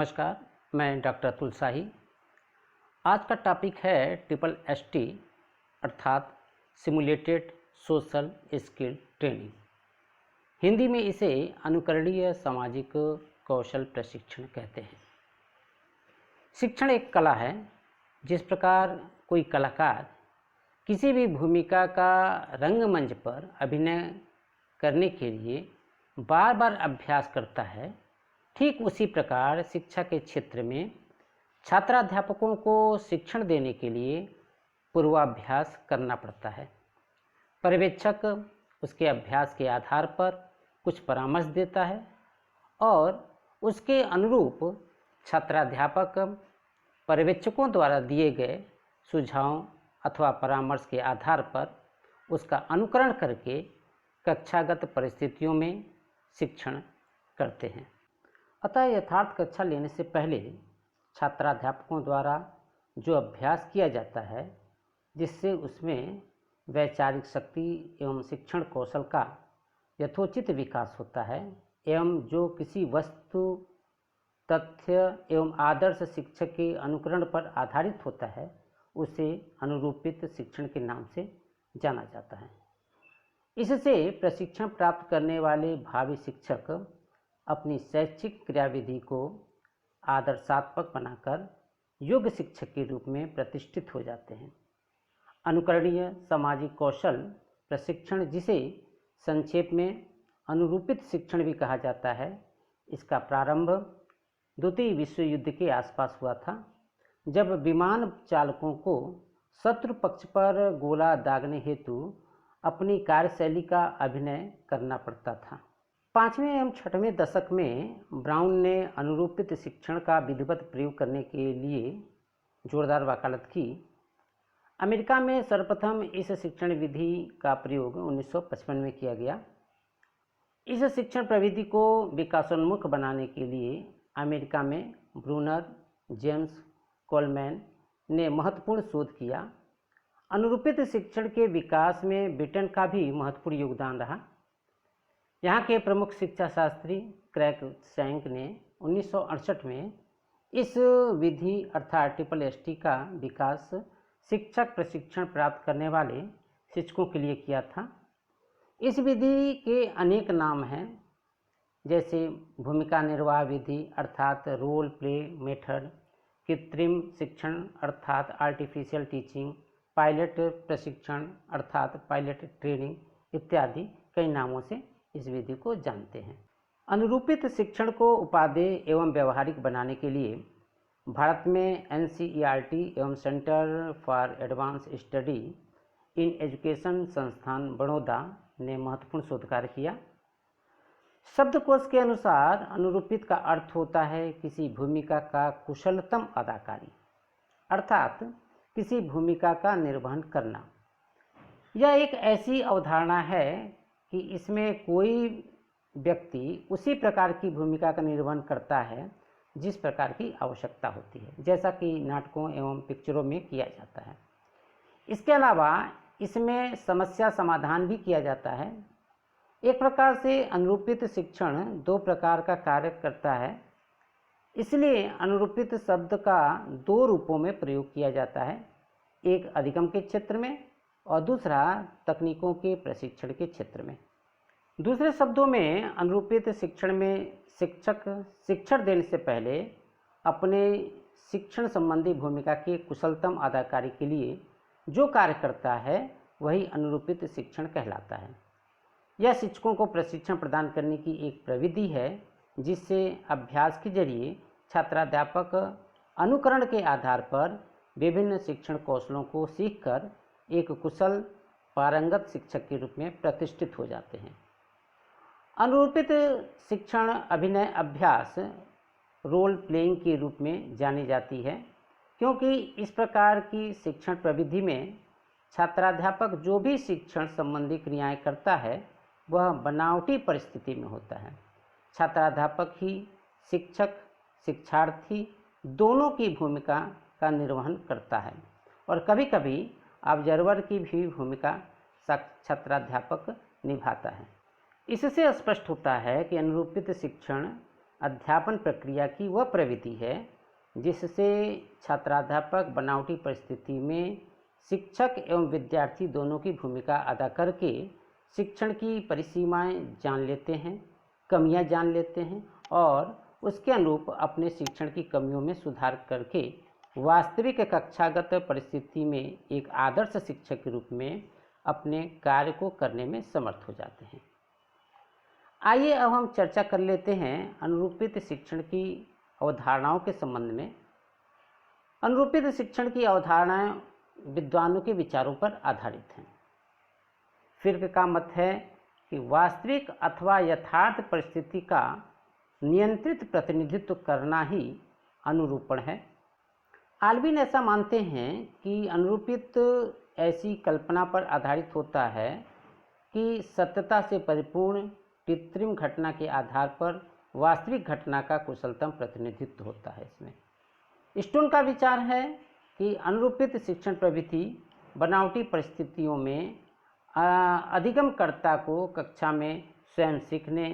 नमस्कार, मैं डॉक्टर अतुल शाही। आज का टॉपिक है ट्रिपल एस टी अर्थात simulated social skill training. Hindi में इसे अनुकरणीय सामाजिक कौशल प्रशिक्षण कहते हैं। शिक्षण एक कला है। जिस प्रकार कोई कलाकार किसी भी भूमिका का रंगमंच पर अभिनय करने के लिए बार बार अभ्यास करता है, ठीक उसी प्रकार शिक्षा के क्षेत्र में छात्राध्यापकों को शिक्षण देने के लिए पूर्वाभ्यास करना पड़ता है। पर्यवेक्षक उसके अभ्यास के आधार पर कुछ परामर्श देता है और उसके अनुरूप छात्राध्यापक पर्यवेक्षकों द्वारा दिए गए सुझावों अथवा परामर्श के आधार पर उसका अनुकरण करके कक्षागत परिस्थितियों में शिक्षण करते हैं। अतः यथार्थ कक्षा लेने से पहले छात्राध्यापकों द्वारा जो अभ्यास किया जाता है, जिससे उसमें वैचारिक शक्ति एवं शिक्षण कौशल का यथोचित विकास होता है एवं जो किसी वस्तु, तथ्य एवं आदर्श शिक्षक के अनुकरण पर आधारित होता है, उसे अनुरूपित शिक्षण के नाम से जाना जाता है। इससे प्रशिक्षण प्राप्त करने वाले भावी शिक्षक अपनी शैक्षिक क्रियाविधि को आदर्शात्मक बनाकर योग्य शिक्षक के रूप में प्रतिष्ठित हो जाते हैं। अनुकरणीय सामाजिक कौशल प्रशिक्षण, जिसे संक्षेप में अनुरूपित शिक्षण भी कहा जाता है, इसका प्रारंभ द्वितीय विश्व युद्ध के आसपास हुआ था, जब विमान चालकों को शत्रु पक्ष पर गोला दागने हेतु अपनी कार्यशैली का अभिनय करना पड़ता था। 5वें एवं 6वें दशक में ब्राउन ने अनुरूपित शिक्षण का विधिवत प्रयोग करने के लिए जोरदार वकालत की। अमेरिका में सर्वप्रथम इस शिक्षण विधि का प्रयोग 1955 में किया गया। इस शिक्षण प्रविधि को विकासोन्मुख बनाने के लिए अमेरिका में ब्रूनर, जेम्स कोलमैन ने महत्वपूर्ण शोध किया। अनुरूपित शिक्षण के विकास में ब्रिटेन का भी महत्वपूर्ण योगदान रहा। यहाँ के प्रमुख शिक्षा शास्त्री क्रैकशैंक ने 1968 में इस विधि अर्थात ट्रिपल एस टी का विकास शिक्षक प्रशिक्षण प्राप्त करने वाले शिक्षकों के लिए किया था। इस विधि के अनेक नाम हैं, जैसे भूमिका निर्वाह विधि अर्थात रोल प्ले मेथड, कृत्रिम शिक्षण अर्थात आर्टिफिशियल टीचिंग, पायलट प्रशिक्षण अर्थात पायलट ट्रेनिंग इत्यादि कई नामों से इस विधि को जानते हैं। अनुरूपित शिक्षण को उपादेय एवं व्यवहारिक बनाने के लिए भारत में NCERT एवं centre for advance study in education संस्थान बड़ौदा ने महत्वपूर्ण शोध कार्य किया। शब्दकोश के अनुसार अनुरूपित का अर्थ होता है किसी भूमिका का कुशलतम अदाकारी अर्थात किसी भूमिका का निर्वहन करना। यह एक ऐसी अवधारणा है कि इसमें कोई व्यक्ति उसी प्रकार की भूमिका का निर्वहन करता है जिस प्रकार की आवश्यकता होती है, जैसा कि नाटकों एवं पिक्चरों में किया जाता है। इसके अलावा इसमें समस्या समाधान भी किया जाता है। एक प्रकार से अनुरूपित शिक्षण दो प्रकार का कार्य करता है, इसलिए अनुरूपित शब्द का दो रूपों में प्रयोग किया जाता है, एक अधिगम के क्षेत्र में और दूसरा तकनीकों के प्रशिक्षण के क्षेत्र में। दूसरे शब्दों में अनुरूपित शिक्षण में शिक्षक शिक्षण देने से पहले अपने शिक्षण संबंधी भूमिका के कुशलतम अदाकारी के लिए जो कार्य करता है वही अनुरूपित शिक्षण कहलाता है। यह शिक्षकों को प्रशिक्षण प्रदान करने की एक प्रविधि है, जिससे अभ्यास के जरिए छात्राध्यापक अनुकरण के आधार पर विभिन्न शिक्षण कौशलों को सीखकर एक कुशल पारंगत शिक्षक के रूप में प्रतिष्ठित हो जाते हैं। अनुरूपित शिक्षण अभिनय अभ्यास रोल प्लेइंग के रूप में जानी जाती है, क्योंकि इस प्रकार की शिक्षण प्रविधि में छात्राध्यापक जो भी शिक्षण संबंधी क्रियाएं करता है वह बनावटी परिस्थिति में होता है। छात्राध्यापक ही शिक्षक शिक्षार्थी दोनों की भूमिका का निर्वहन करता है और कभी कभी ऑब्जर्वर की भी भूमिका छात्राध्यापक निभाता है। इससे स्पष्ट होता है कि अनुरूपित शिक्षण अध्यापन प्रक्रिया की वह प्रविधि है जिससे छात्राध्यापक बनावटी परिस्थिति में शिक्षक एवं विद्यार्थी दोनों की भूमिका अदा करके शिक्षण की परिसीमाएं जान लेते हैं, कमियां जान लेते हैं और उसके अनुरूप अपने शिक्षण की कमियों में सुधार करके वास्तविक कक्षागत परिस्थिति में एक आदर्श शिक्षक के रूप में अपने कार्य को करने में समर्थ हो जाते हैं। आइए अब हम चर्चा कर लेते हैं अनुरूपित शिक्षण की अवधारणाओं के संबंध में। अनुरूपित शिक्षण की अवधारणाएं विद्वानों के विचारों पर आधारित हैं। फिर का मत है कि वास्तविक अथवा यथार्थ परिस्थिति का नियंत्रित प्रतिनिधित्व करना ही अनुरूपण है। आल्विन ऐसा मानते हैं कि अनुरूपित ऐसी कल्पना पर आधारित होता है कि सत्यता से परिपूर्ण कृत्रिम घटना के आधार पर वास्तविक घटना का कुशलतम प्रतिनिधित्व होता है। इसमें स्टोन का विचार है कि अनुरूपित शिक्षण प्रविधि बनावटी परिस्थितियों में अधिगमकर्ता को कक्षा में स्वयं सीखने,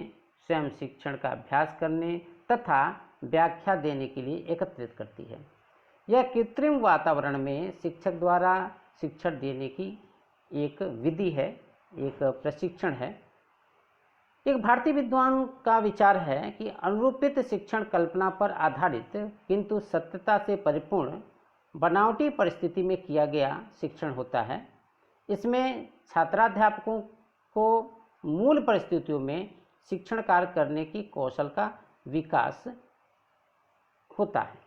स्वयं शिक्षण का अभ्यास करने तथा व्याख्या देने के लिए एकत्रित करती है। यह कृत्रिम वातावरण में शिक्षक द्वारा शिक्षण देने की एक विधि है, एक प्रशिक्षण है। एक भारतीय विद्वान का विचार है कि अनुरूपित शिक्षण कल्पना पर आधारित किंतु सत्यता से परिपूर्ण बनावटी परिस्थिति में किया गया शिक्षण होता है। इसमें छात्राध्यापकों को मूल परिस्थितियों में शिक्षण कार्य करने की कौशल का विकास होता है।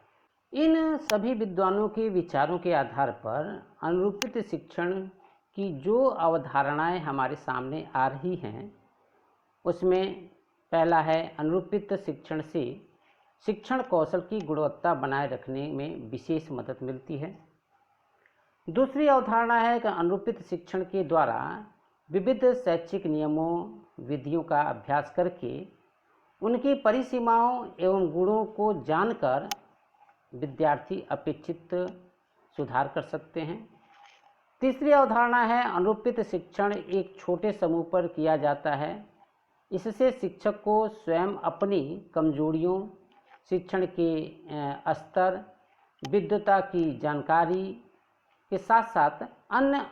इन सभी विद्वानों के विचारों के आधार पर अनुरूपित शिक्षण की जो अवधारणाएं हमारे सामने आ रही हैं, उसमें पहला है अनुरूपित शिक्षण से शिक्षण कौशल की गुणवत्ता बनाए रखने में विशेष मदद मिलती है। दूसरी अवधारणा है कि अनुरूपित शिक्षण के द्वारा विविध शैक्षिक नियमों, विधियों का अभ्यास करके उनकी परिसीमाओं एवं गुणों को जानकर विद्यार्थी अपेक्षित सुधार कर सकते हैं। तीसरी अवधारणा है अनुरूपित शिक्षण एक छोटे समूह पर किया जाता है। इससे शिक्षक को स्वयं अपनी कमजोरियों, शिक्षण के स्तर, विद्वता की जानकारी के साथ साथ अन्य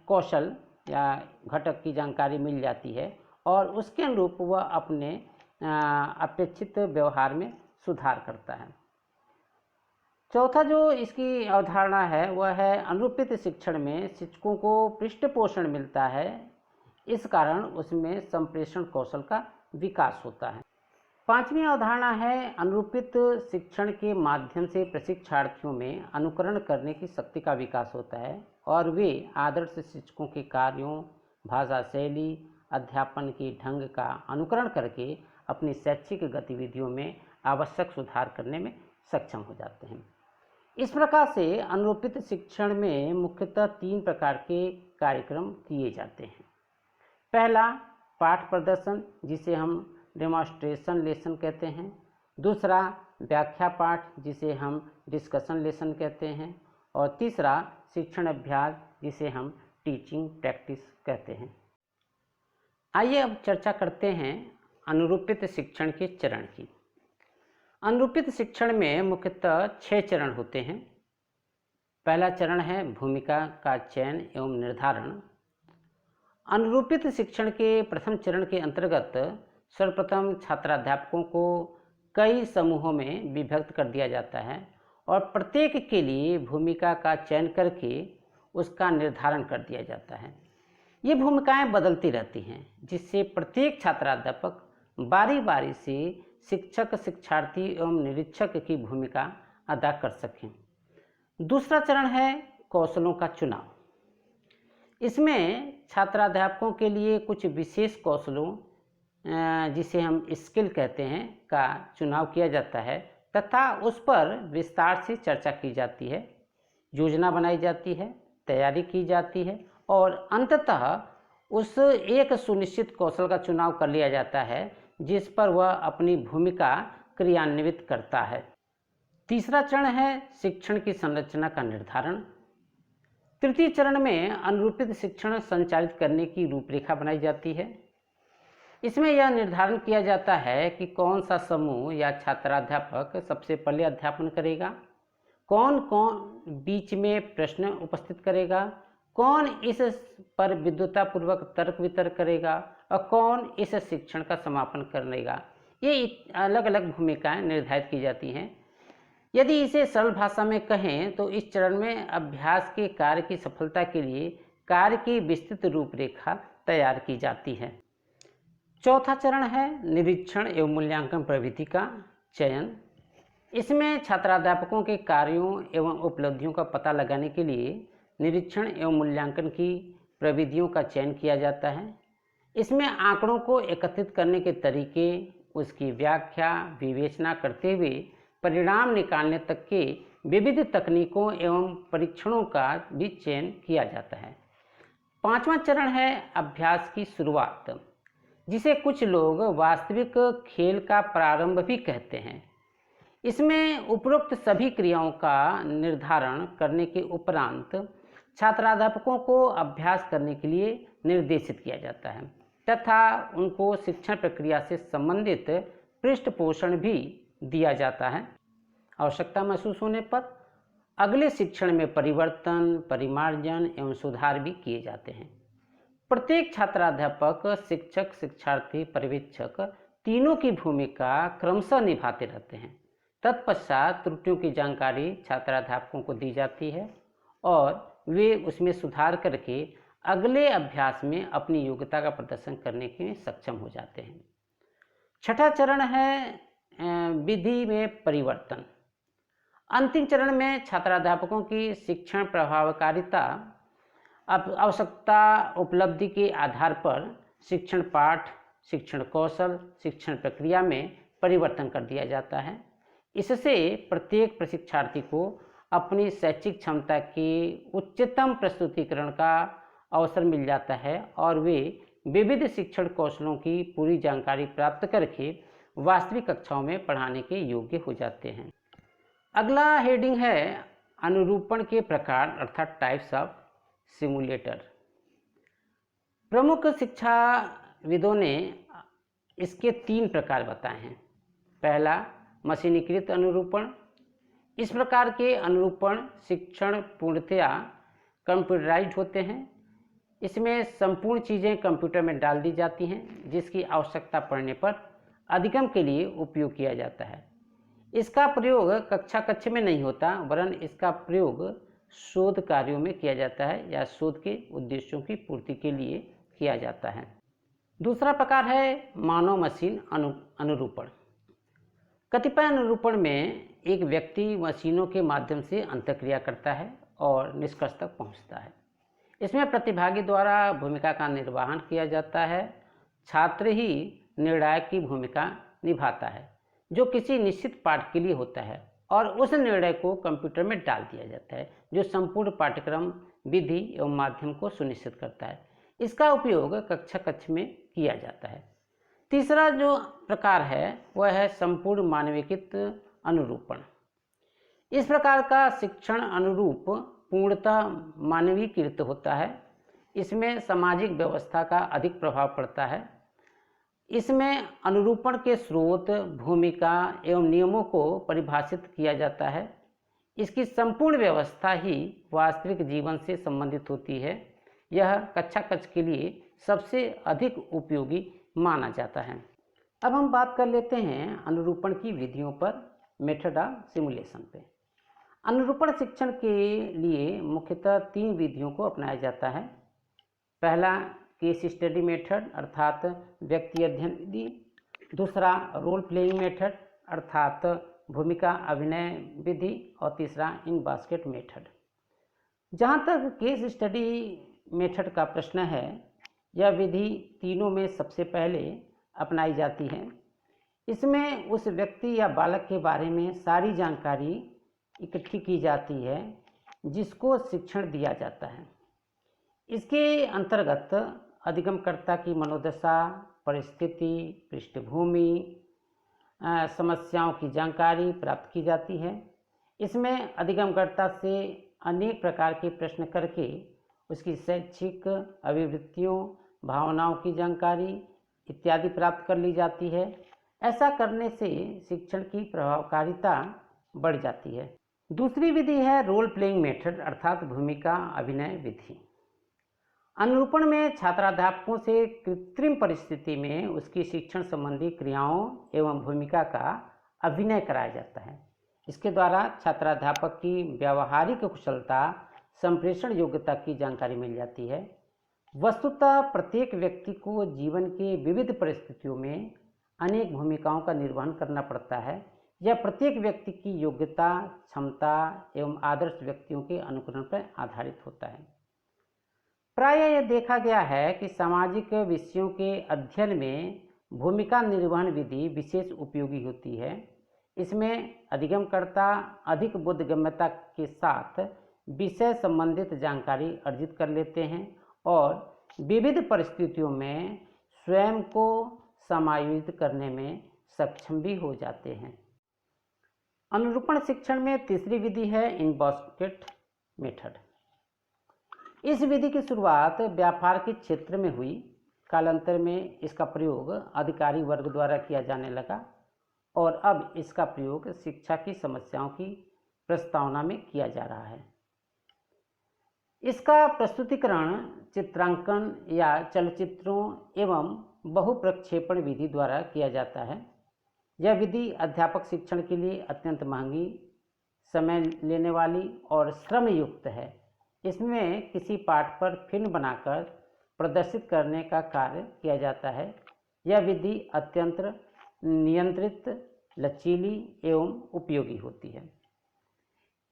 कौशल या घटक की जानकारी मिल जाती है और उसके अनुरूप वह अपने अपेक्षित व्यवहार में सुधार करता है। चौथा जो इसकी अवधारणा है वह है अनुरूपित शिक्षण में शिक्षकों को पृष्ठपोषण मिलता है, इस कारण उसमें संप्रेषण कौशल का विकास होता है। पांचवी अवधारणा है अनुरूपित शिक्षण के माध्यम से प्रशिक्षार्थियों में अनुकरण करने की शक्ति का विकास होता है और वे आदर्श शिक्षकों के कार्यों, भाषा शैली, अध्यापन के ढंग का अनुकरण करके अपनी शैक्षिक गतिविधियों में आवश्यक सुधार करने में सक्षम हो जाते हैं। इस प्रकार से अनुरूपित शिक्षण में मुख्यतः 3 प्रकार के कार्यक्रम किए जाते हैं। पहला पाठ प्रदर्शन, जिसे हम डेमोन्स्ट्रेशन लेसन कहते हैं। दूसरा व्याख्या पाठ, जिसे हम डिस्कशन लेसन कहते हैं। और तीसरा शिक्षण अभ्यास, जिसे हम टीचिंग प्रैक्टिस कहते हैं। आइए अब चर्चा करते हैं अनुरूपित शिक्षण के चरण की। अनुरूपित शिक्षण में मुख्यतः 6 चरण होते हैं। पहला चरण है भूमिका का चयन एवं निर्धारण। अनुरूपित शिक्षण के प्रथम चरण के अंतर्गत सर्वप्रथम छात्राध्यापकों को कई समूहों में विभक्त कर दिया जाता है और प्रत्येक के लिए भूमिका का चयन करके उसका निर्धारण कर दिया जाता है। ये भूमिकाएं बदलती रहती हैं, जिससे प्रत्येक छात्राध्यापक बारी बारी से शिक्षक, शिक्षार्थी एवं निरीक्षक की भूमिका अदा कर सकें। दूसरा चरण है कौशलों का चुनाव। इसमें छात्राध्यापकों के लिए कुछ विशेष कौशलों, जिसे हम स्किल कहते हैं, का चुनाव किया जाता है तथा उस पर विस्तार से चर्चा की जाती है, योजना बनाई जाती है, तैयारी की जाती है और अंततः उस एक सुनिश्चित कौशल का चुनाव कर लिया जाता है जिस पर वह अपनी भूमिका क्रियान्वित करता है। तीसरा चरण है शिक्षण की संरचना का निर्धारण। तृतीय चरण में अनुरूपित शिक्षण संचालित करने की रूपरेखा बनाई जाती है। इसमें यह निर्धारण किया जाता है कि कौन सा समूह या छात्राध्यापक सबसे पहले अध्यापन करेगा, कौन कौन बीच में प्रश्न उपस्थित करेगा, कौन इस पर विद्वतापूर्वक तर्क वितर्क करेगा और कौन इस शिक्षण का समापन करेगा। ये अलग अलग भूमिकाएं निर्धारित की जाती हैं। यदि इसे सरल भाषा में कहें तो इस चरण में अभ्यास के कार्य की सफलता के लिए कार्य की विस्तृत रूपरेखा तैयार की जाती है। चौथा चरण है निरीक्षण एवं मूल्यांकन प्रविधि का चयन। इसमें छात्राध्यापकों के कार्यों एवं उपलब्धियों का पता लगाने के लिए निरीक्षण एवं मूल्यांकन की प्रविधियों का चयन किया जाता है। इसमें आंकड़ों को एकत्रित करने के तरीके, उसकी व्याख्या विवेचना करते हुए परिणाम निकालने तक के विविध तकनीकों एवं परीक्षणों का भी चयन किया जाता है। पांचवा चरण है अभ्यास की शुरुआत, जिसे कुछ लोग वास्तविक खेल का प्रारंभ भी कहते हैं। इसमें उपरोक्त सभी क्रियाओं का निर्धारण करने के उपरांत छात्राध्यापकों को अभ्यास करने के लिए निर्देशित किया जाता है तथा उनको शिक्षण प्रक्रिया से संबंधित पृष्ठपोषण भी दिया जाता है। आवश्यकता महसूस होने पर अगले शिक्षण में परिवर्तन, परिमार्जन एवं सुधार भी किए जाते हैं। प्रत्येक छात्राध्यापक, शिक्षक, शिक्षार्थी, पर्यवेक्षक तीनों की भूमिका क्रमशः निभाते रहते हैं। तत्पश्चात त्रुटियों की जानकारी छात्राध्यापकों को दी जाती है और वे उसमें सुधार करके अगले अभ्यास में अपनी योग्यता का प्रदर्शन करने के सक्षम हो जाते हैं। छठा चरण है विधि में परिवर्तन। अंतिम चरण में छात्राध्यापकों की शिक्षण प्रभावकारिता, आवश्यकता, उपलब्धि के आधार पर शिक्षण पाठ, शिक्षण कौशल, शिक्षण प्रक्रिया में परिवर्तन कर दिया जाता है। इससे प्रत्येक प्रशिक्षार्थी को अपनी शैक्षिक क्षमता के उच्चतम प्रस्तुतिकरण का अवसर मिल जाता है और वे विविध शिक्षण कौशलों की पूरी जानकारी प्राप्त करके वास्तविक कक्षाओं में पढ़ाने के योग्य हो जाते हैं। अगला हेडिंग है अनुरूपण के प्रकार अर्थात टाइप्स ऑफ सिमुलेटर। प्रमुख शिक्षाविदों ने इसके 3 प्रकार बताए हैं। पहला, मशीनीकृत अनुरूपण। इस प्रकार के अनुरूपण शिक्षण पूर्णतया कंप्यूटराइज्ड होते हैं। इसमें संपूर्ण चीज़ें कंप्यूटर में डाल दी जाती हैं, जिसकी आवश्यकता पड़ने पर अधिगम के लिए उपयोग किया जाता है। इसका प्रयोग कक्ष में नहीं होता, वरन इसका प्रयोग शोध कार्यों में किया जाता है या शोध के उद्देश्यों की पूर्ति के लिए किया जाता है। दूसरा प्रकार है मानव मशीन अनुरूपण। कतिपय अनुरूपण में एक व्यक्ति मशीनों के माध्यम से अंतःक्रिया करता है और निष्कर्ष तक पहुंचता है। इसमें प्रतिभागी द्वारा भूमिका का निर्वहन किया जाता है। छात्र ही निर्णायक की भूमिका निभाता है, जो किसी निश्चित पाठ के लिए होता है, और उस निर्णय को कंप्यूटर में डाल दिया जाता है, जो संपूर्ण पाठ्यक्रम, विधि एवं माध्यम को सुनिश्चित करता है। इसका उपयोग कक्ष में किया जाता है। तीसरा जो प्रकार है वह है संपूर्ण मानवीकृत अनुरूपण। इस प्रकार का शिक्षण अनुरूप पूर्णतः मानवीकृत होता है। इसमें सामाजिक व्यवस्था का अधिक प्रभाव पड़ता है। इसमें अनुरूपण के स्रोत, भूमिका एवं नियमों को परिभाषित किया जाता है। इसकी संपूर्ण व्यवस्था ही वास्तविक जीवन से संबंधित होती है। यह कक्षा के लिए सबसे अधिक उपयोगी माना जाता है। अब हम बात कर लेते हैं अनुरूपण की विधियों पर, मेथड ऑफ सिमुलेशन पे। अनुरूपण शिक्षण के लिए मुख्यतः 3 विधियों को अपनाया जाता है। पहला, केस स्टडी मेथड अर्थात व्यक्ति अध्ययन विधि। दूसरा, रोल प्लेइंग मेथड अर्थात भूमिका अभिनय विधि। और तीसरा, इन बास्केट मेथड। जहाँ तक केस स्टडी मेथड का प्रश्न है, यह विधि तीनों में सबसे पहले अपनाई जाती है। इसमें उस व्यक्ति या बालक के बारे में सारी जानकारी इकट्ठी की जाती है जिसको शिक्षण दिया जाता है। इसके अंतर्गत अधिगमकर्ता की मनोदशा, परिस्थिति, पृष्ठभूमि, समस्याओं की जानकारी प्राप्त की जाती है। इसमें अधिगमकर्ता से अनेक प्रकार के प्रश्न करके उसकी शैक्षिक अभिवृत्तियों, भावनाओं की जानकारी, इत्यादि प्राप्त कर ली जाती है। ऐसा करने से शिक्षण की प्रभावकारिता बढ़ जाती है। दूसरी विधि है रोल प्लेइंग मेथड अर्थात भूमिका अभिनय विधि। अनुरूपण में छात्राध्यापकों से कृत्रिम परिस्थिति में उसकी शिक्षण संबंधी क्रियाओं एवं भूमिका का अभिनय कराया जाता है। इसके द्वारा छात्राध्यापक की व्यावहारिक कुशलता, संप्रेषण योग्यता की जानकारी मिल जाती है। वस्तुतः प्रत्येक व्यक्ति को जीवन के विविध परिस्थितियों में अनेक भूमिकाओं का निर्वहन करना पड़ता है। यह प्रत्येक व्यक्ति की योग्यता, क्षमता एवं आदर्श व्यक्तियों के अनुकरण पर आधारित होता है। प्रायः यह देखा गया है कि सामाजिक विषयों के अध्ययन में भूमिका निर्वहन विधि विशेष उपयोगी होती है। इसमें अधिगमकर्ता अधिक बोधगम्यता के साथ विषय संबंधित जानकारी अर्जित कर लेते हैं और विविध परिस्थितियों में स्वयं को समायोजित करने में सक्षम भी हो जाते हैं। अनुरूपण शिक्षण में तीसरी विधि है इन बास्केट मेथड। इस विधि की शुरुआत व्यापार के क्षेत्र में हुई। कालांतर में इसका प्रयोग अधिकारी वर्ग द्वारा किया जाने लगा और अब इसका प्रयोग शिक्षा की समस्याओं की प्रस्तावना में किया जा रहा है। इसका प्रस्तुतिकरण चित्रांकन या चलचित्रों एवं बहुप्रक्षेपण विधि द्वारा किया जाता है। यह विधि अध्यापक शिक्षण के लिए अत्यंत महंगी, समय लेने वाली और श्रम युक्त है। इसमें किसी पाठ पर फिल्म बनाकर प्रदर्शित करने का कार्य किया जाता है। यह विधि अत्यंत नियंत्रित, लचीली एवं उपयोगी होती है।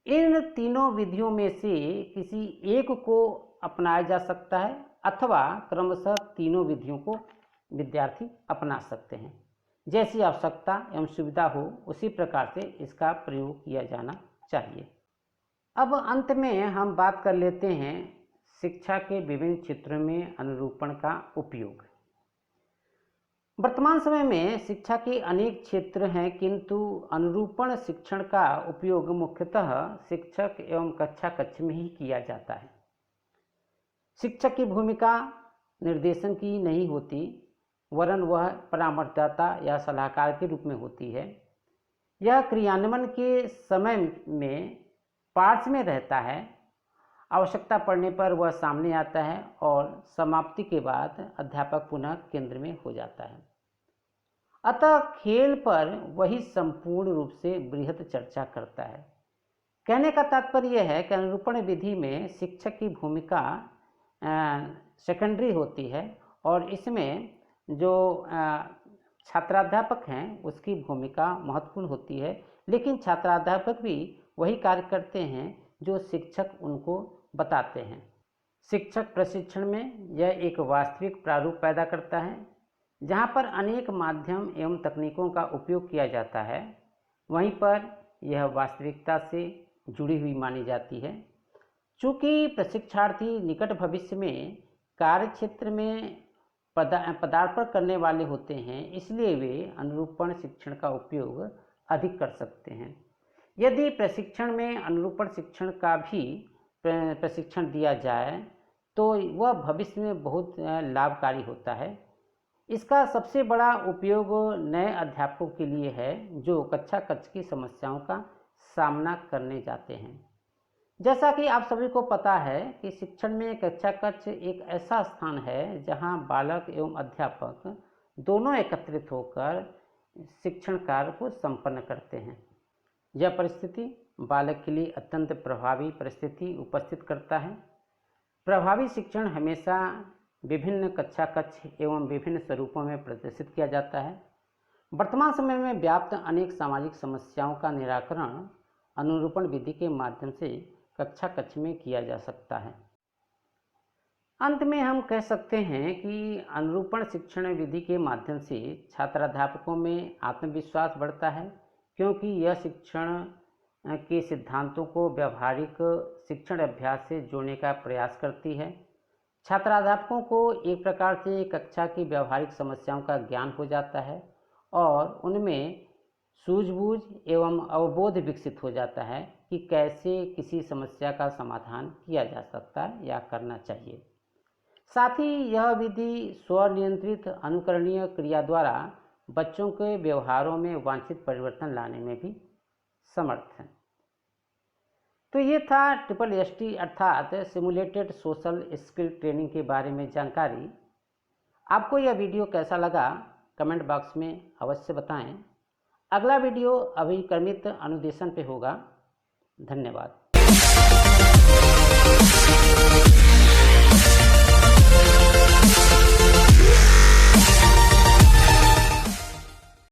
इन तीनों विधियों में से किसी एक को अपनाया जा सकता है अथवा क्रमशः तीनों विधियों को विद्यार्थी अपना सकते हैं। जैसी आवश्यकता एवं सुविधा हो उसी प्रकार से इसका प्रयोग किया जाना चाहिए। अब अंत में हम बात कर लेते हैं शिक्षा के विभिन्न क्षेत्रों में अनुरूपण का उपयोग। वर्तमान समय में शिक्षा के अनेक क्षेत्र हैं, किंतु अनुरूपण शिक्षण का उपयोग मुख्यतः शिक्षक एवं कक्षा कक्ष में ही किया जाता है। शिक्षक की भूमिका निर्देशन की नहीं होती, वरन वह परामर्शदाता या सलाहकार के रूप में होती है। यह क्रियान्वयन के समय में पार्श्व में रहता है। आवश्यकता पड़ने पर वह सामने आता है और समाप्ति के बाद अध्यापक पुनः केंद्र में हो जाता है। अतः खेल पर वही संपूर्ण रूप से बृहद चर्चा करता है। कहने का तात्पर्य यह है कि अनुरूपण विधि में शिक्षक की भूमिका सेकेंडरी होती है और इसमें जो छात्राध्यापक हैं उसकी भूमिका महत्वपूर्ण होती है, लेकिन छात्राध्यापक भी वही कार्य करते हैं जो शिक्षक उनको बताते हैं। शिक्षक प्रशिक्षण में यह एक वास्तविक प्रारूप पैदा करता है जहाँ पर अनेक माध्यम एवं तकनीकों का उपयोग किया जाता है। वहीं पर यह वास्तविकता से जुड़ी हुई मानी जाती है। चूँकि प्रशिक्षार्थी निकट भविष्य में कार्यक्षेत्र में पदार्पण करने वाले होते हैं, इसलिए वे अनुरूपण शिक्षण का उपयोग अधिक कर सकते हैं। यदि प्रशिक्षण में अनुरूपण शिक्षण का भी प्रशिक्षण दिया जाए तो वह भविष्य में बहुत लाभकारी होता है। इसका सबसे बड़ा उपयोग नए अध्यापकों के लिए है जो कक्षा कक्ष की समस्याओं का सामना करने जाते हैं। जैसा कि आप सभी को पता है कि शिक्षण में कक्षा कक्ष एक ऐसा स्थान है जहां बालक एवं अध्यापक दोनों एकत्रित होकर शिक्षण कार्य को संपन्न करते हैं। यह परिस्थिति बालक के लिए अत्यंत प्रभावी परिस्थिति उपस्थित करता है। प्रभावी शिक्षण हमेशा विभिन्न कक्षा कक्ष एवं विभिन्न स्वरूपों में प्रदर्शित किया जाता है। वर्तमान समय में व्याप्त अनेक सामाजिक समस्याओं का निराकरण अनुरूपण विधि के माध्यम से कक्षा कक्ष में किया जा सकता है। अंत में हम कह सकते हैं कि अनुरूपण शिक्षण विधि के माध्यम से छात्राध्यापकों में आत्मविश्वास बढ़ता है, क्योंकि यह शिक्षण के सिद्धांतों को व्यावहारिक शिक्षण अभ्यास से जोड़ने का प्रयास करती है। छात्राध्यापकों को एक प्रकार से कक्षा की व्यावहारिक समस्याओं का ज्ञान हो जाता है और उनमें सूझबूझ एवं अवबोध विकसित हो जाता है कि कैसे किसी समस्या का समाधान किया जा सकता है या करना चाहिए। साथ ही यह विधि स्वनियंत्रित अनुकरणीय क्रिया द्वारा बच्चों के व्यवहारों में वांछित परिवर्तन लाने में भी समर्थ है। तो ये था ट्रिपल एसटी अर्थात सिमुलेटेड सोशल स्किल ट्रेनिंग के बारे में जानकारी। आपको यह वीडियो कैसा लगा कमेंट बॉक्स में अवश्य बताएं। अगला वीडियो अभिक्रमित अनुदेशन पे होगा। धन्यवाद।